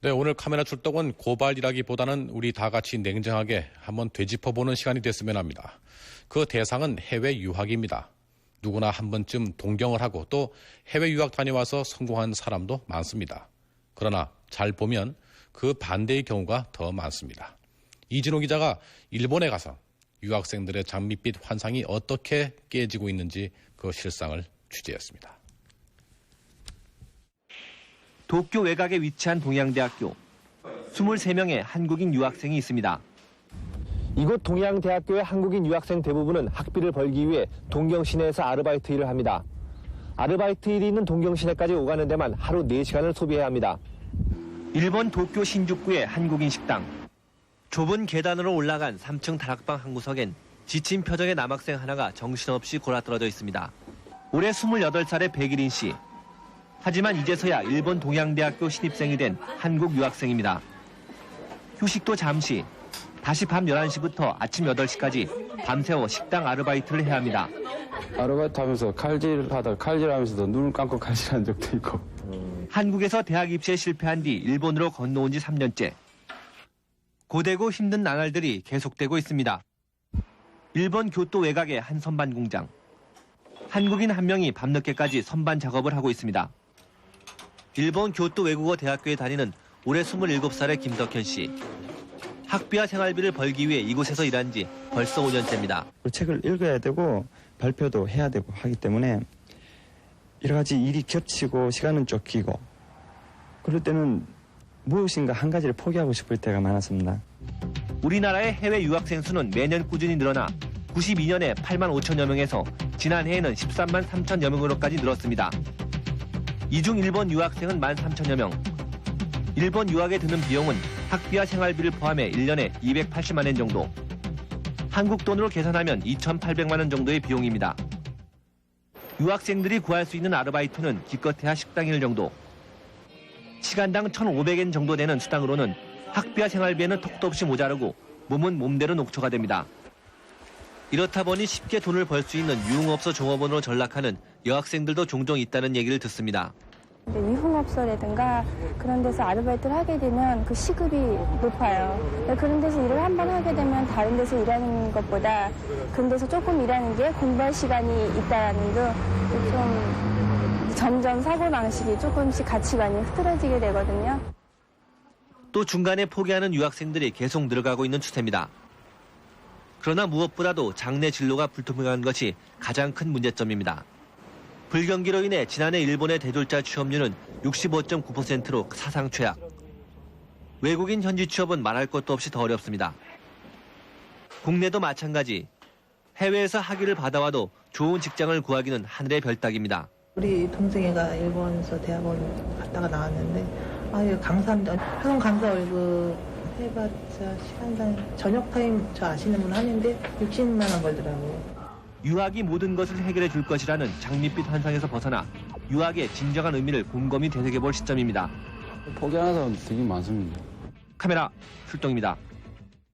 네, 오늘 카메라 출동은 고발이라기보다는 우리 다 같이 냉정하게 한번 되짚어보는 시간이 됐으면 합니다. 그 대상은 해외 유학입니다. 누구나 한 번쯤 동경을 하고 또 해외 유학 다녀와서 성공한 사람도 많습니다. 그러나 잘 보면 그 반대의 경우가 더 많습니다. 이진호 기자가 일본에 가서 유학생들의 장밋빛 환상이 어떻게 깨지고 있는지 그 실상을 취재했습니다. 도쿄 외곽에 위치한 동양대학교. 23명의 한국인 유학생이 있습니다. 이곳 동양대학교의 한국인 유학생 대부분은 학비를 벌기 위해 동경시내에서 아르바이트 일을 합니다. 아르바이트 일이 있는 동경시내까지 오가는 데만 하루 4시간을 소비해야 합니다. 일본 도쿄 신주쿠의 한국인 식당. 좁은 계단으로 올라간 3층 다락방 한 구석엔 지친 표정의 남학생 하나가 정신없이 골아떨어져 있습니다. 올해 28살의 백일인 씨. 하지만 이제서야 일본 동양대학교 신입생이 된 한국 유학생입니다. 휴식도 잠시, 다시 밤 11시부터 아침 8시까지 밤새워 식당 아르바이트를 해야 합니다. 아르바이트 하면서 칼질하면서도 눈을 감고 칼질한 적도 있고. 한국에서 대학 입시에 실패한 뒤 일본으로 건너온 지 3년째. 고되고 힘든 나날들이 계속되고 있습니다. 일본 교토 외곽의 한 선반 공장. 한국인 한 명이 밤늦게까지 선반 작업을 하고 있습니다. 일본 교토 외국어 대학교에 다니는 올해 27살의 김덕현 씨. 학비와 생활비를 벌기 위해 이곳에서 일한 지 벌써 5년째입니다. 책을 읽어야 되고 발표도 해야 되고 하기 때문에 여러 가지 일이 겹치고 시간은 쫓기고 그럴 때는 무엇인가 한 가지를 포기하고 싶을 때가 많았습니다. 우리나라의 해외 유학생 수는 매년 꾸준히 늘어나 92년에 8만 5천여 명에서 지난해에는 13만 3천여 명으로까지 늘었습니다. 이 중 일본 유학생은 1만 3천여 명. 일본 유학에 드는 비용은 학비와 생활비를 포함해 1년에 280만 엔 정도. 한국 돈으로 계산하면 2,800만 원 정도의 비용입니다. 유학생들이 구할 수 있는 아르바이트는 기껏해야 식당 일 정도. 시간당 1,500엔 정도 되는 수당으로는 학비와 생활비에는 턱도 없이 모자르고 몸은 몸대로 녹초가 됩니다. 이렇다 보니 쉽게 돈을 벌 수 있는 유흥업소 종업원으로 전락하는 여학생들도 종종 있다는 얘기를 듣습니다. 유흥업소라든가 그런 데서 아르바이트를 하게 되면 그 시급이 높아요. 그런 데서 일을 한 번 하게 되면 다른 데서 일하는 것보다 그런 데서 조금 일하는 게 공부할 시간이 있다는 게 좀 점점 사고방식이 조금씩 가치관이 흐트러지게 되거든요. 또 중간에 포기하는 유학생들이 계속 늘어가고 있는 추세입니다. 그러나 무엇보다도 장래 진로가 불투명한 것이 가장 큰 문제점입니다. 불경기로 인해 지난해 일본의 대졸자 취업률은 65.9%로 사상 최악. 외국인 현지 취업은 말할 것도 없이 더 어렵습니다. 국내도 마찬가지. 해외에서 학위를 받아와도 좋은 직장을 구하기는 하늘의 별따기입니다. 우리 동생애가 일본에서 대학원 갔다가 나왔는데 강사인데 학원 강사 월급 해봤자 시간당 저녁 타임 저 아시는 분 하는데 60만 원 벌더라고요. 유학이 모든 것을 해결해 줄 것이라는 장밋빛 환상에서 벗어나 유학의 진정한 의미를 곰곰이 되새겨볼 시점입니다. 포기하는 사람 되게 많습니다. 카메라 출동입니다.